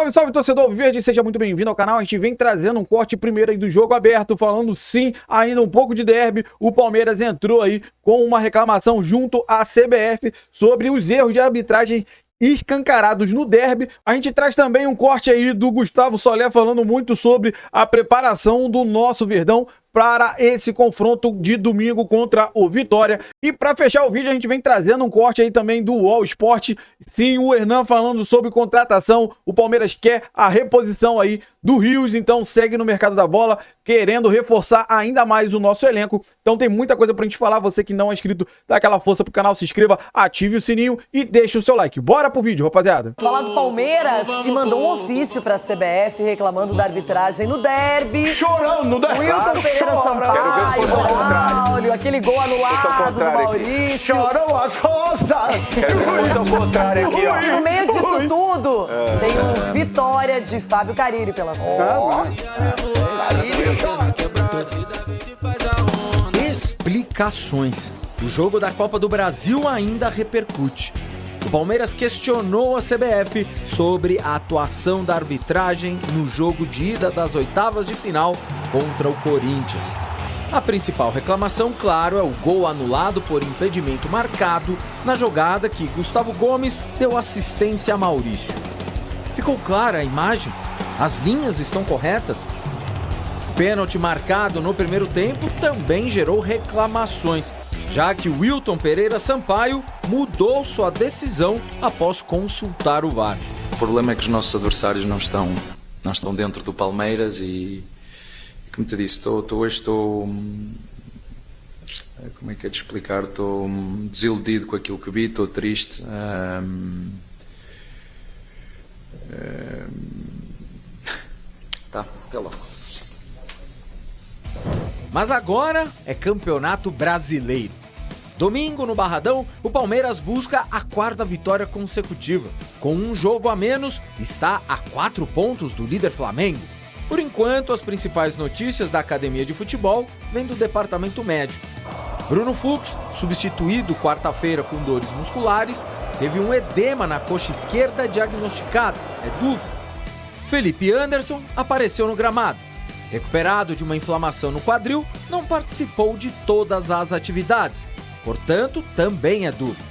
Salve, salve, torcedor verde, seja muito bem-vindo ao canal. A gente vem trazendo um corte primeiro aí do jogo aberto, falando sim, ainda um pouco de derby. O Palmeiras entrou aí com uma reclamação junto à CBF sobre os erros de arbitragem escancarados no derby. A gente traz também um corte aí do Gustavo Soler falando muito sobre a preparação do nosso Verdão para esse confronto de domingo contra o Vitória. E para fechar o vídeo, a gente vem trazendo um corte aí também do UOL Sport. Sim, o Hernan falando sobre contratação. O Palmeiras quer a reposição aí do Rios, então segue no mercado da bola, querendo reforçar ainda mais o nosso elenco. Então tem muita coisa pra gente falar. Você que não é inscrito, dá aquela força pro canal, se inscreva, ative o sininho e deixe o seu like. Bora pro vídeo, rapaziada. Falar do Palmeiras, que mandou um ofício pra CBF reclamando da arbitragem no derby. Chorando no derby. Wilton Pereira Sampaio, Quero ver se fosse ao contrário. Braulio, aquele gol anulado do Maurício. Choram as rosas. Quero ver se fosse ao contrário aqui, ó. E no meio disso tudo, tem um Vitória de Fábio Carille pela frente. Explicações. O jogo da Copa do Brasil ainda repercute. O Palmeiras questionou a CBF sobre a atuação da arbitragem no jogo de ida das oitavas de final contra o Corinthians. A principal reclamação, claro, é o gol anulado por impedimento marcado na jogada que Gustavo Gomes deu assistência a Maurício. Ficou clara a imagem? As linhas estão corretas? O pênalti marcado no primeiro tempo também gerou reclamações, já que Wilton Pereira Sampaio mudou sua decisão após consultar o VAR. O problema é que os nossos adversários não estão dentro do Palmeiras e como te disse, hoje estou, como é que é de explicar, estou desiludido com aquilo que vi, estou triste. Tá, até logo. Mas agora é Campeonato Brasileiro. Domingo, no Barradão, o Palmeiras busca a quarta vitória consecutiva. Com um jogo a menos, está a 4 pontos do líder Flamengo. Por enquanto, as principais notícias da academia de futebol vêm do departamento médico. Bruno Fux, substituído quarta-feira com dores musculares, teve um edema na coxa esquerda diagnosticado, é dúvida. Felipe Anderson apareceu no gramado. Recuperado de uma inflamação no quadril, não participou de todas as atividades, portanto, também é dúvida.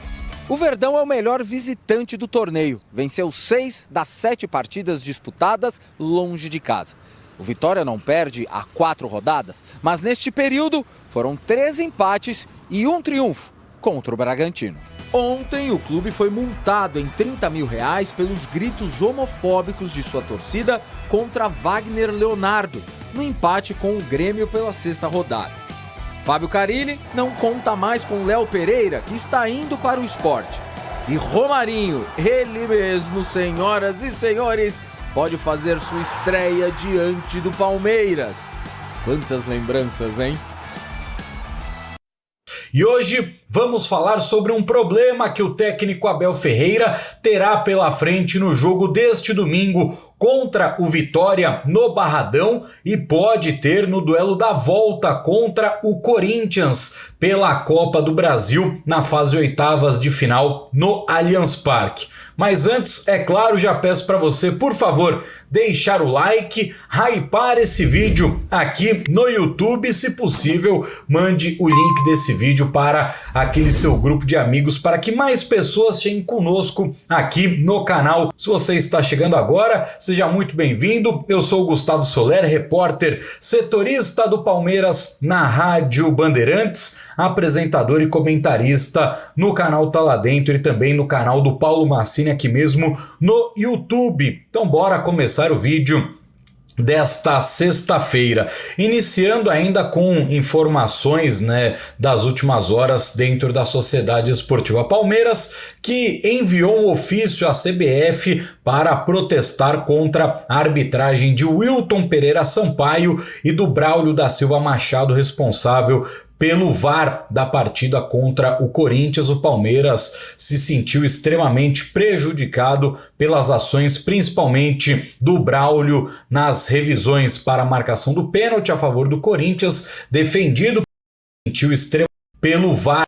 O Verdão é o melhor visitante do torneio, venceu 6 das 7 partidas disputadas longe de casa. O Vitória não perde há 4 rodadas, mas neste período foram 3 empates e 1 triunfo contra o Bragantino. Ontem o clube foi multado em R$30 mil pelos gritos homofóbicos de sua torcida contra Wagner Leonardo, no empate com o Grêmio pela 6ª rodada. Fábio Carille não conta mais com Léo Pereira, que está indo para o Sport. E Romarinho, ele mesmo, senhoras e senhores, pode fazer sua estreia diante do Palmeiras. Quantas lembranças, hein? E hoje vamos falar sobre um problema que o técnico Abel Ferreira terá pela frente no jogo deste domingo contra o Vitória no Barradão e pode ter no duelo da volta contra o Corinthians pela Copa do Brasil na fase oitavas de final no Allianz Parque. Mas antes, é claro, já peço para você, por favor, deixar o like, hypar esse vídeo aqui no YouTube, se possível, mande o link desse vídeo para aquele seu grupo de amigos para que mais pessoas cheguem conosco aqui no canal. Se você está chegando agora, seja muito bem-vindo. Eu sou o Gustavo Soler, repórter setorista do Palmeiras na Rádio Bandeirantes, apresentador e comentarista no canal Tá Lá Dentro e também no canal do Paulo Massini aqui mesmo no YouTube. Então bora começar o vídeo desta sexta-feira, iniciando ainda com informações, das últimas horas dentro da Sociedade Esportiva Palmeiras, que enviou um ofício à CBF para protestar contra a arbitragem de Wilton Pereira Sampaio e do Braulio da Silva Machado, responsável pelo VAR da partida contra o Corinthians. O Palmeiras se sentiu extremamente prejudicado pelas ações, principalmente do Braulio nas revisões para a marcação do pênalti a favor do Corinthians, defendido pelo VAR.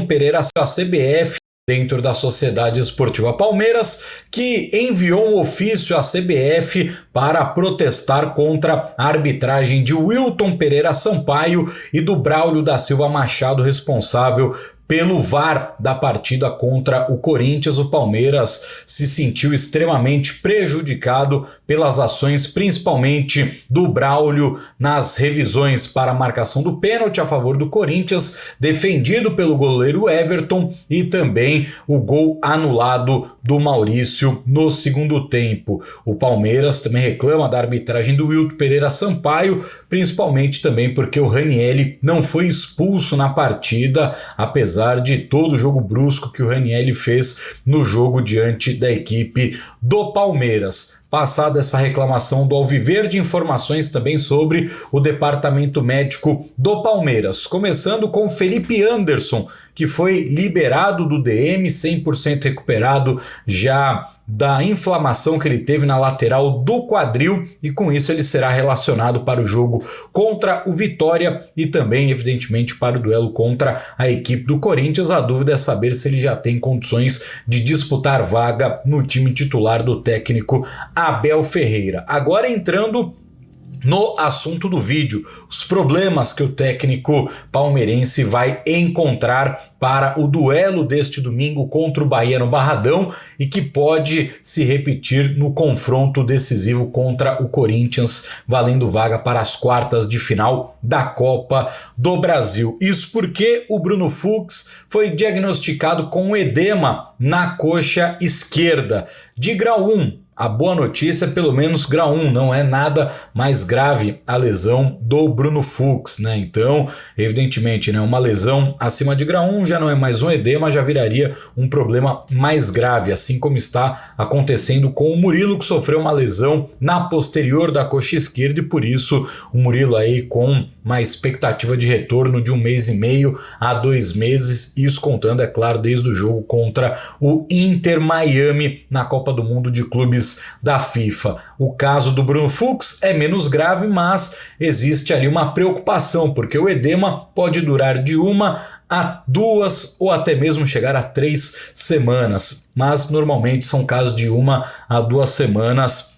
Pereira, a CBF dentro da Sociedade Esportiva Palmeiras, que enviou um ofício à CBF para protestar contra a arbitragem de Wilton Pereira Sampaio e do Braulio da Silva Machado, responsável pelo VAR da partida contra o Corinthians. O Palmeiras se sentiu extremamente prejudicado pelas ações, principalmente do Braulio, nas revisões para a marcação do pênalti a favor do Corinthians, defendido pelo goleiro Everton, e também o gol anulado do Maurício no segundo tempo. O Palmeiras também reclama da arbitragem do Wilton Pereira Sampaio, principalmente também porque o Ranieri não foi expulso na partida, apesar de todo o jogo brusco que o Ranieri fez no jogo diante da equipe do Palmeiras. Passada essa reclamação do Alviverde, informações também sobre o departamento médico do Palmeiras. Começando com Felipe Anderson, que foi liberado do DM, 100% recuperado já da inflamação que ele teve na lateral do quadril, e com isso ele será relacionado para o jogo contra o Vitória e também, evidentemente, para o duelo contra a equipe do Corinthians. A dúvida é saber se ele já tem condições de disputar vaga no time titular do técnico Abel Ferreira. Agora entrando no assunto do vídeo, os problemas que o técnico palmeirense vai encontrar para o duelo deste domingo contra o Bahia no Barradão e que pode se repetir no confronto decisivo contra o Corinthians, valendo vaga para as quartas de final da Copa do Brasil. Isso porque o Bruno Fux foi diagnosticado com edema na coxa esquerda de grau 1. A boa notícia é pelo menos grau 1, não é nada mais grave a lesão do Bruno Fux, né? Então, evidentemente, né, uma lesão acima de grau 1 já não é mais um edema, já viraria um problema mais grave, assim como está acontecendo com o Murilo, que sofreu uma lesão na posterior da coxa esquerda, e por isso o Murilo aí com uma expectativa de retorno de 1 mês e meio a 2 meses, isso contando, é claro, desde o jogo contra o Inter Miami na Copa do Mundo de Clubes da FIFA. O caso do Bruno Fux é menos grave, mas existe ali uma preocupação, porque o edema pode durar de 1 a 2 ou até mesmo chegar a 3 semanas, mas normalmente são casos de 1 a 2 semanas,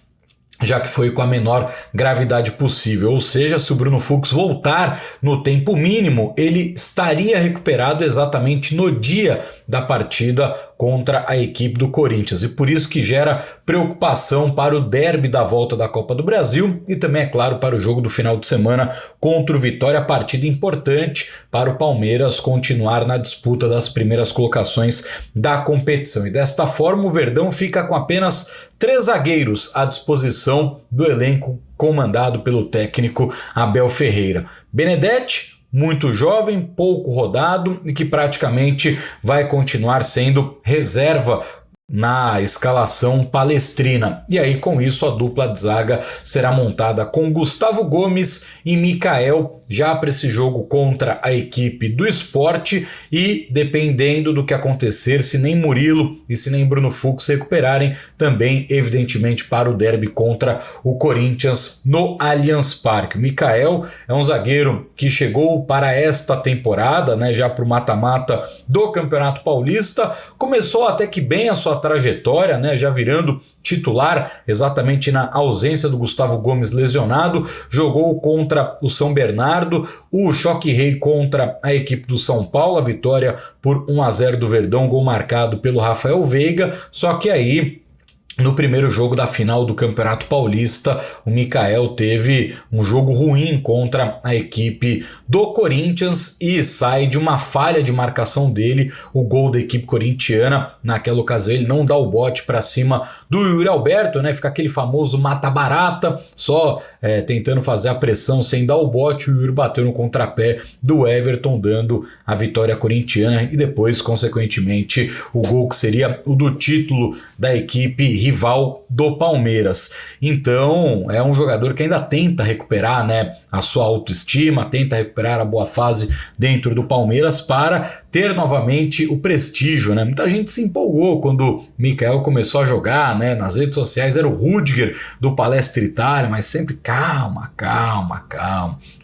já que foi com a menor gravidade possível. Ou seja, se o Bruno Fux voltar no tempo mínimo, ele estaria recuperado exatamente no dia da partida contra a equipe do Corinthians, e por isso que gera preocupação para o derby da volta da Copa do Brasil e também, é claro, para o jogo do final de semana contra o Vitória, partida importante para o Palmeiras continuar na disputa das primeiras colocações da competição. E desta forma o Verdão fica com apenas 3 zagueiros à disposição do elenco comandado pelo técnico Abel Ferreira. Benedetti, muito jovem, pouco rodado e que praticamente vai continuar sendo reserva na escalação palestrina. E aí, com isso, a dupla de zaga será montada com Gustavo Gomes e Mikael já para esse jogo contra a equipe do Sport, e dependendo do que acontecer, se nem Murilo e se nem Bruno Fux recuperarem, também evidentemente para o derby contra o Corinthians no Allianz Parque. O Mikael é um zagueiro que chegou para esta temporada, né, já para o mata-mata do Campeonato Paulista, começou até que bem a sua trajetória, né, já virando titular exatamente na ausência do Gustavo Gomes lesionado, jogou contra o São Bernardo, o Choque Rei contra a equipe do São Paulo, a vitória por 1-0 do Verdão, gol marcado pelo Rafael Veiga, só que aí no primeiro jogo da final do Campeonato Paulista, o Mikael teve um jogo ruim contra a equipe do Corinthians e sai de uma falha de marcação dele, o gol da equipe corintiana. Naquela ocasião ele não dá o bote para cima do Yuri Alberto, né? Fica aquele famoso mata-barata, só tentando fazer a pressão sem dar o bote. O Yuri bateu no contrapé do Everton, dando a vitória corintiana e depois, consequentemente, o gol que seria o do título da equipe rival do Palmeiras. Então é um jogador que ainda tenta recuperar, né, a sua autoestima, tenta recuperar a boa fase dentro do Palmeiras para ter novamente o prestígio, né? Muita gente se empolgou quando o Mikael começou a jogar, né, nas redes sociais, era o Rudiger do Palestra Itália, mas sempre calma.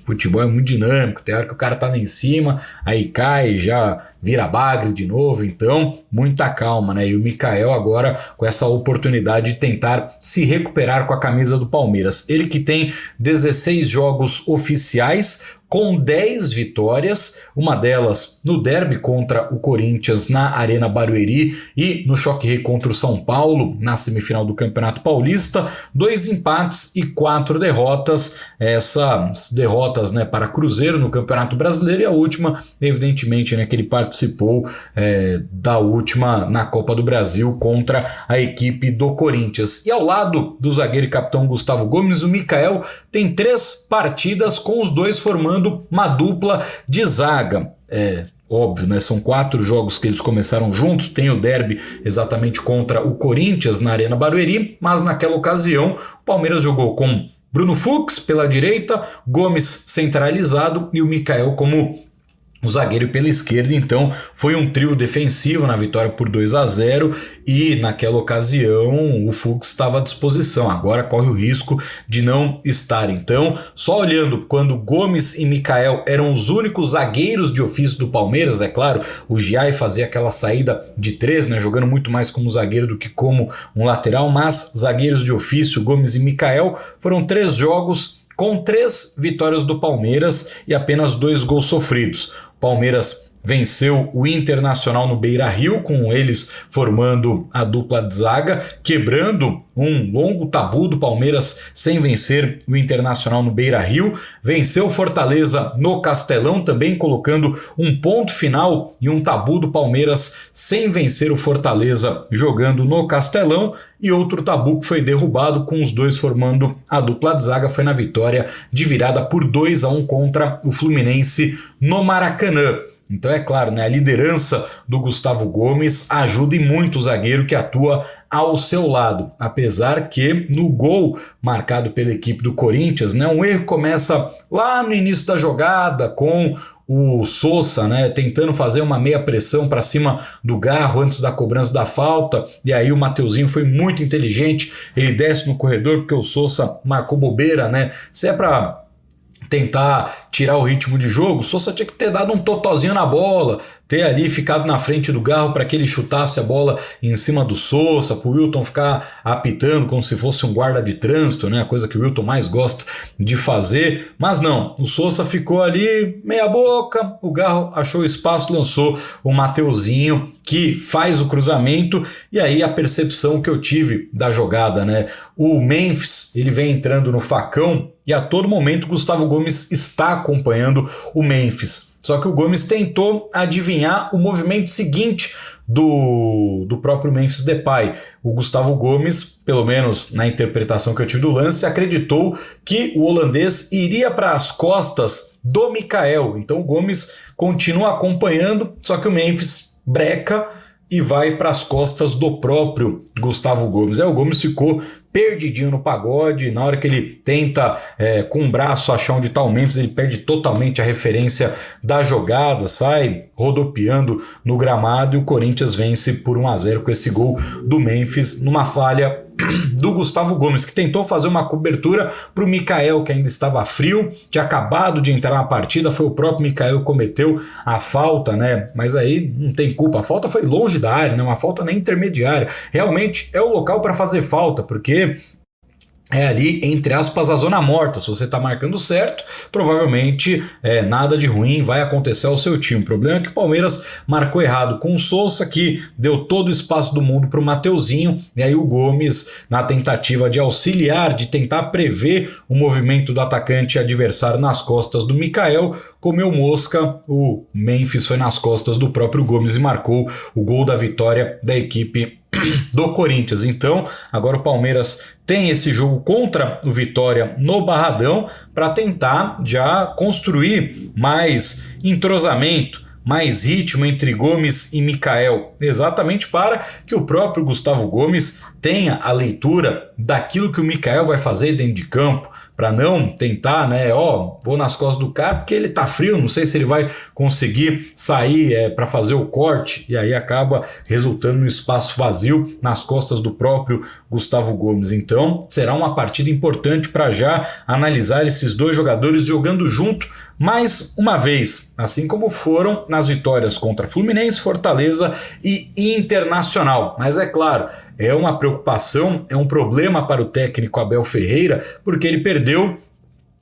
Futebol é muito dinâmico, tem hora que o cara tá lá em cima, aí cai, já vira bagre de novo, então muita calma, né? E o Mikael agora com essa oportunidade de tentar se recuperar com a camisa do Palmeiras. Ele que tem 16 jogos oficiais, com 10 vitórias, uma delas no derby contra o Corinthians na Arena Barueri e no Choque Rei contra o São Paulo na semifinal do Campeonato Paulista, 2 empates e 4 derrotas, essas derrotas, né, para Cruzeiro no Campeonato Brasileiro, e a última, evidentemente, né, que ele participou da última na Copa do Brasil contra a equipe do Corinthians. E ao lado do zagueiro e capitão Gustavo Gomes, o Mikael tem 3 partidas com os dois formando uma dupla de zaga. Óbvio, né? São 4 jogos que eles começaram juntos, tem o derby exatamente contra o Corinthians na Arena Barueri, mas naquela ocasião o Palmeiras jogou com Bruno Fux pela direita, Gomes centralizado e o Mikael como o zagueiro pela esquerda. Então foi um trio defensivo na vitória por 2-0 e naquela ocasião o Fux estava à disposição, agora corre o risco de não estar. Então, só olhando quando Gomes e Mikael eram os únicos zagueiros de ofício do Palmeiras, é claro, o Giai fazia aquela saída de 3, né, jogando muito mais como zagueiro do que como um lateral, mas zagueiros de ofício, Gomes e Mikael, foram 3 jogos com 3 vitórias do Palmeiras e apenas 2 gols sofridos. Palmeiras venceu o Internacional no Beira-Rio, com eles formando a dupla de zaga, quebrando um longo tabu do Palmeiras sem vencer o Internacional no Beira-Rio. Venceu o Fortaleza no Castelão, também colocando um ponto final e um tabu do Palmeiras sem vencer o Fortaleza jogando no Castelão. E outro tabu que foi derrubado, com os dois formando a dupla de zaga, foi na vitória de virada por 2-1 contra o Fluminense no Maracanã. Então é claro, né, a liderança do Gustavo Gomes ajuda e muito o zagueiro que atua ao seu lado, apesar que no gol marcado pela equipe do Corinthians, né, um erro começa lá no início da jogada com o Sousa, né, tentando fazer uma meia pressão para cima do Garro antes da cobrança da falta, e aí o Mateuzinho foi muito inteligente, ele desce no corredor porque o Sousa marcou bobeira, né, se é para tentar tirar o ritmo de jogo, o Sousa tinha que ter dado um totozinho na bola, ter ali ficado na frente do Garro para que ele chutasse a bola em cima do Sousa, para o Wilton ficar apitando como se fosse um guarda de trânsito, né? A coisa que o Wilton mais gosta de fazer, mas não, o Sousa ficou ali meia boca, o Garro achou espaço, lançou o Mateuzinho, que faz o cruzamento, e aí a percepção que eu tive da jogada, né? O Memphis, ele vem entrando no facão, e a todo momento Gustavo Gomes está acompanhando o Memphis. Só que o Gomes tentou adivinhar o movimento seguinte do próprio Memphis Depay. O Gustavo Gomes, pelo menos na interpretação que eu tive do lance, acreditou que o holandês iria para as costas do Mikael. Então o Gomes continua acompanhando, só que o Memphis breca e vai para as costas do próprio Gustavo Gomes. O Gomes ficou perdidinho no pagode, na hora que ele tenta com o braço achar onde está o Memphis, ele perde totalmente a referência da jogada, sai rodopiando no gramado e o Corinthians vence por 1-0 com esse gol do Memphis, numa falha do Gustavo Gomes, que tentou fazer uma cobertura para o Mikael, que ainda estava frio, tinha acabado de entrar na partida, foi o próprio Mikael que cometeu a falta, né? Mas aí não tem culpa, a falta foi longe da área, né? Uma falta nem intermediária, realmente é o local para fazer falta, porque é ali, entre aspas, a zona morta. Se você está marcando certo, provavelmente nada de ruim vai acontecer ao seu time. O problema é que o Palmeiras marcou errado com o Sousa, que deu todo o espaço do mundo para o Mateuzinho, e aí o Gomes, na tentativa de auxiliar, de tentar prever o movimento do atacante adversário nas costas do Mikael, comeu mosca, o Memphis foi nas costas do próprio Gomes e marcou o gol da vitória da equipe do Corinthians. Então, agora o Palmeiras tem esse jogo contra o Vitória no Barradão para tentar já construir mais entrosamento, mais ritmo entre Gomes e Mikael, exatamente para que o próprio Gustavo Gomes tenha a leitura daquilo que o Mikael vai fazer dentro de campo, para não tentar, né, vou nas costas do cara porque ele tá frio, não sei se ele vai conseguir sair para fazer o corte, e aí acaba resultando no espaço vazio nas costas do próprio Gustavo Gomes. Então será uma partida importante para já analisar esses dois jogadores jogando junto mais uma vez, assim como foram nas vitórias contra Fluminense, Fortaleza e Internacional. Mas é claro, é uma preocupação, é um problema para o técnico Abel Ferreira, porque ele perdeu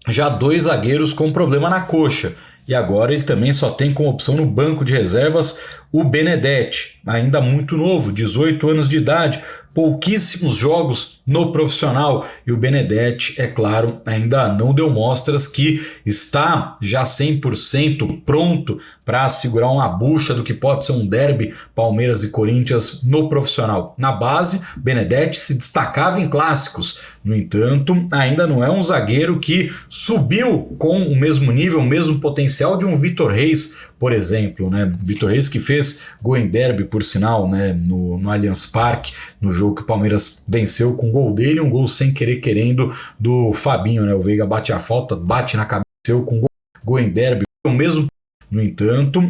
já 2 zagueiros com problema na coxa. E agora ele também só tem como opção no banco de reservas o Benedetti, ainda muito novo, 18 anos de idade, pouquíssimos jogos no profissional, e o Benedetti, é claro, ainda não deu mostras que está já 100% pronto para segurar uma bucha do que pode ser um derby Palmeiras e Corinthians no profissional. Na base, Benedetti se destacava em clássicos, no entanto, ainda não é um zagueiro que subiu com o mesmo nível, o mesmo potencial de um Vitor Reis, por exemplo, né? Vitor Reis que fez gol em derby, por sinal, né? no Allianz Parque, no jogo que o Palmeiras venceu com gol dele, um gol sem querer querendo do Fabinho, né? O Veiga bate a falta, bate na cabeça com gol em derby, o mesmo. No entanto,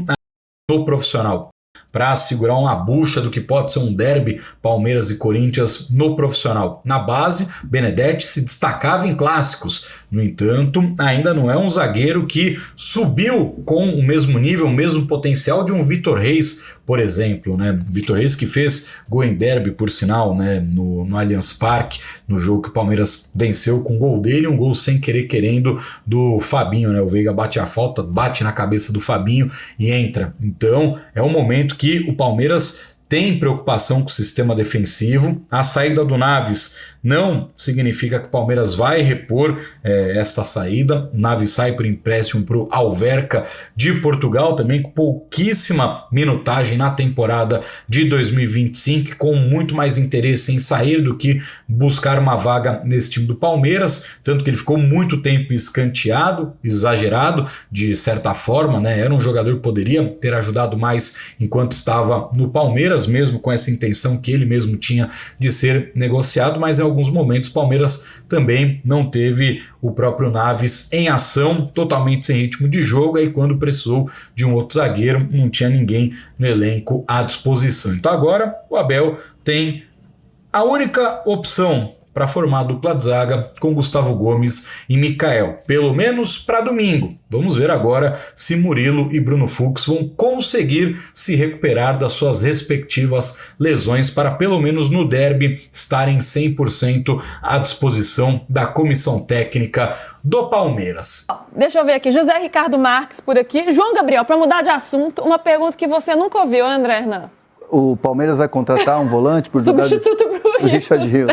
no profissional, para segurar uma bucha do que pode ser um derby Palmeiras e Corinthians no profissional. Na base, Benedetti se destacava em clássicos, no entanto, ainda não é um zagueiro que subiu com o mesmo nível, o mesmo potencial de um Vitor Reis, por exemplo, né? Vitor Reis que fez gol em derby, por sinal, né? no Allianz Parque, no jogo que o Palmeiras venceu com gol dele, um gol sem querer querendo do Fabinho, né? O Veiga bate a falta, bate na cabeça do Fabinho e entra. Então, é um momento que o Palmeiras tem preocupação com o sistema defensivo. A saída do Naves não significa que o Palmeiras vai repor esta saída. O Naves sai por empréstimo para o Alverca de Portugal, também com pouquíssima minutagem na temporada de 2025, com muito mais interesse em sair do que buscar uma vaga nesse time do Palmeiras, tanto que ele ficou muito tempo escanteado, exagerado de certa forma, né? Era um jogador que poderia ter ajudado mais enquanto estava no Palmeiras, mesmo com essa intenção que ele mesmo tinha de ser negociado, mas em alguns momentos o Palmeiras também não teve o próprio Naves em ação, totalmente sem ritmo de jogo, aí quando precisou de um outro zagueiro, não tinha ninguém no elenco à disposição. Então agora o Abel tem a única opção para formar a dupla de zaga com Gustavo Gomes e Mikael, pelo menos para domingo. Vamos ver agora se Murilo e Bruno Fux vão conseguir se recuperar das suas respectivas lesões para pelo menos no derby estarem 100% à disposição da comissão técnica do Palmeiras. Deixa eu ver aqui, José Ricardo Marques por aqui. João Gabriel, para mudar de assunto, uma pergunta que você nunca ouviu, André Hernan. O Palmeiras vai contratar um volante por substituto para o Richard Rios.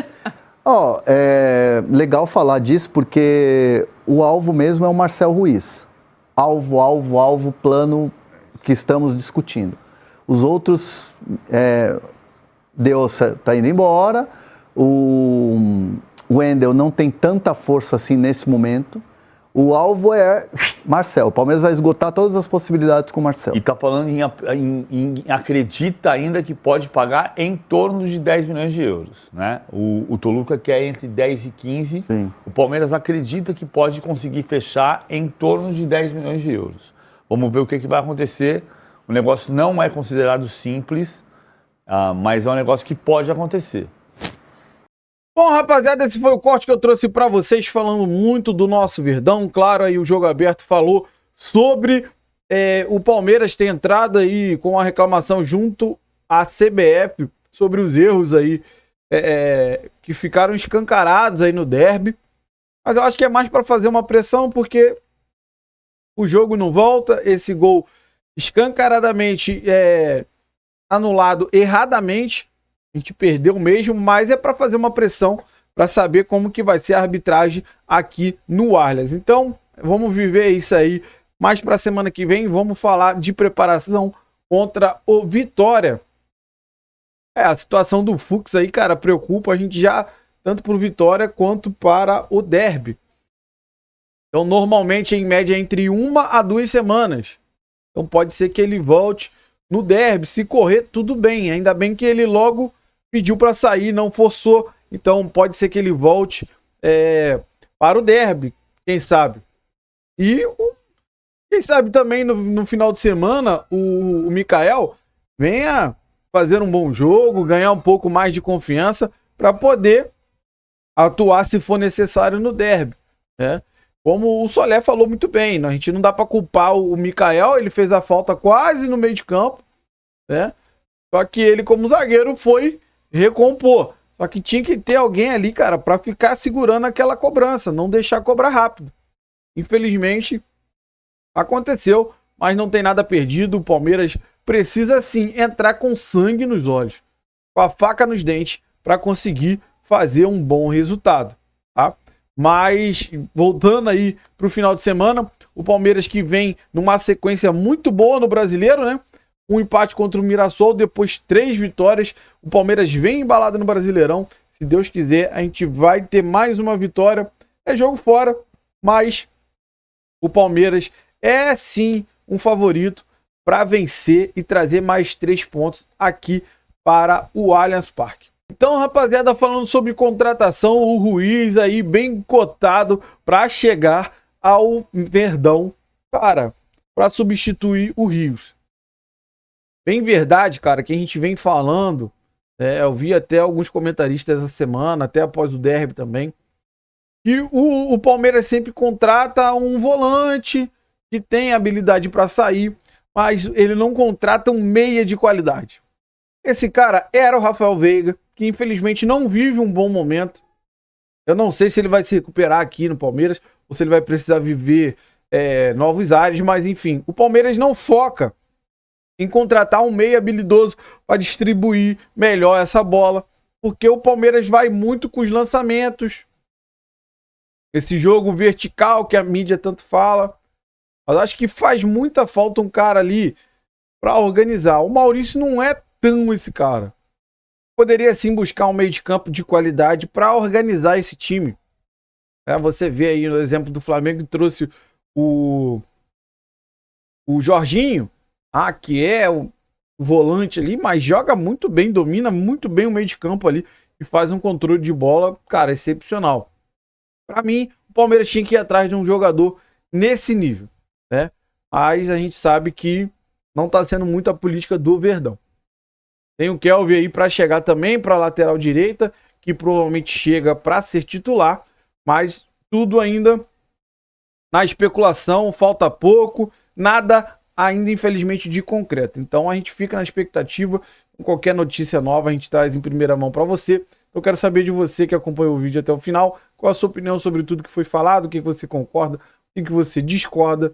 É legal falar disso porque o alvo mesmo é o Marcel Ruiz. Alvo, plano que estamos discutindo. Os outros, Deus está indo embora, o Wendel não tem tanta força assim nesse momento. O alvo é Marcel. O Palmeiras vai esgotar todas as possibilidades com o Marcel. E está falando em acredita ainda que pode pagar em torno de 10 milhões de euros. Né? O Toluca quer entre 10 e 15. Sim. O Palmeiras acredita que pode conseguir fechar em torno de 10 milhões de euros. Vamos ver o que vai acontecer. O negócio não é considerado simples, mas é um negócio que pode acontecer. Bom, rapaziada, esse foi o corte que eu trouxe para vocês, falando muito do nosso Verdão. Claro, aí o Jogo Aberto falou sobre o Palmeiras ter entrado aí com a reclamação junto à CBF sobre os erros aí que ficaram escancarados aí no derby. Mas eu acho que é mais para fazer uma pressão, porque o jogo não volta, esse gol escancaradamente anulado erradamente. A gente perdeu mesmo, mas é para fazer uma pressão para saber como que vai ser a arbitragem aqui no Allianz. Então, vamos viver isso aí. Mais para a semana que vem, vamos falar de preparação contra o Vitória. A situação do Fux aí, cara, preocupa a gente já, tanto para o Vitória quanto para o derby. Então, normalmente, em média, entre 1 a 2 semanas. Então, pode ser que ele volte no derby. Se correr, tudo bem. Ainda bem que ele logo pediu para sair, não forçou, então pode ser que ele volte para o derby, quem sabe. E quem sabe também no final de semana o Mikael venha fazer um bom jogo, ganhar um pouco mais de confiança para poder atuar se for necessário no derby, né? Como o Solé falou muito bem, a gente não dá para culpar o Mikael, ele fez a falta quase no meio de campo, né? Só que ele, como zagueiro, foi recompor. Só que tinha que ter alguém ali, cara, para ficar segurando aquela cobrança, não deixar cobrar rápido. Infelizmente, aconteceu, mas não tem nada perdido. O Palmeiras precisa sim entrar com sangue nos olhos, com a faca nos dentes, para conseguir fazer um bom resultado, tá? Mas, voltando aí para o final de semana, o Palmeiras que vem numa sequência muito boa no Brasileiro, né? Um empate contra o Mirassol, depois 3 vitórias. O Palmeiras vem embalado no Brasileirão. Se Deus quiser, a gente vai ter mais uma vitória. É jogo fora, mas o Palmeiras é sim um favorito para vencer e trazer mais 3 pontos aqui para o Allianz Parque. Então, rapaziada, falando sobre contratação, o Ruiz aí bem cotado para chegar ao Verdão, cara, para substituir o Rios. Bem verdade, cara, que a gente vem falando, eu vi até alguns comentaristas essa semana, até após o derby também, que o Palmeiras sempre contrata um volante que tem habilidade para sair, mas ele não contrata um meia de qualidade. Esse cara era o Rafael Veiga, que infelizmente não vive um bom momento. Eu não sei se ele vai se recuperar aqui no Palmeiras ou se ele vai precisar viver novos ares, mas enfim, o Palmeiras não foca em contratar um meia habilidoso para distribuir melhor essa bola, porque o Palmeiras vai muito com os lançamentos, esse jogo vertical que a mídia tanto fala. Mas acho que faz muita falta um cara ali para organizar. O Maurício não é tão esse cara. Poderia sim buscar um meio de campo de qualidade para organizar esse time. Você vê aí no exemplo do Flamengo que trouxe o Jorginho, que é o volante ali, mas joga muito bem, domina muito bem o meio de campo ali e faz um controle de bola, cara, excepcional. Para mim, o Palmeiras tinha que ir atrás de um jogador nesse nível, né? Mas a gente sabe que não está sendo muito a política do Verdão. Tem o Kelvin aí para chegar também para a lateral direita, que provavelmente chega para ser titular, mas tudo ainda na especulação, falta pouco, nada ainda infelizmente de concreto. Então a gente fica na expectativa, com qualquer notícia nova a gente traz em primeira mão para você. Eu quero saber de você que acompanhou o vídeo até o final, qual a sua opinião sobre tudo que foi falado, o que você concorda, o que você discorda.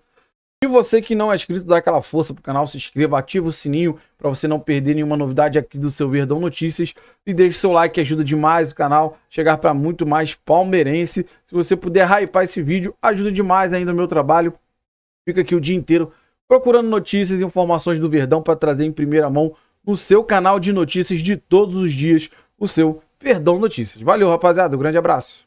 E você que não é inscrito, dá aquela força pro canal, se inscreva, ativa o sininho para você não perder nenhuma novidade aqui do seu Verdão Notícias e deixe seu like, que ajuda demais o canal chegar para muito mais palmeirense. Se você puder hypar esse vídeo, ajuda demais ainda o meu trabalho. Fica aqui o dia inteiro procurando notícias e informações do Verdão para trazer em primeira mão no seu canal de notícias de todos os dias, o seu Verdão Notícias. Valeu, rapaziada, um grande abraço.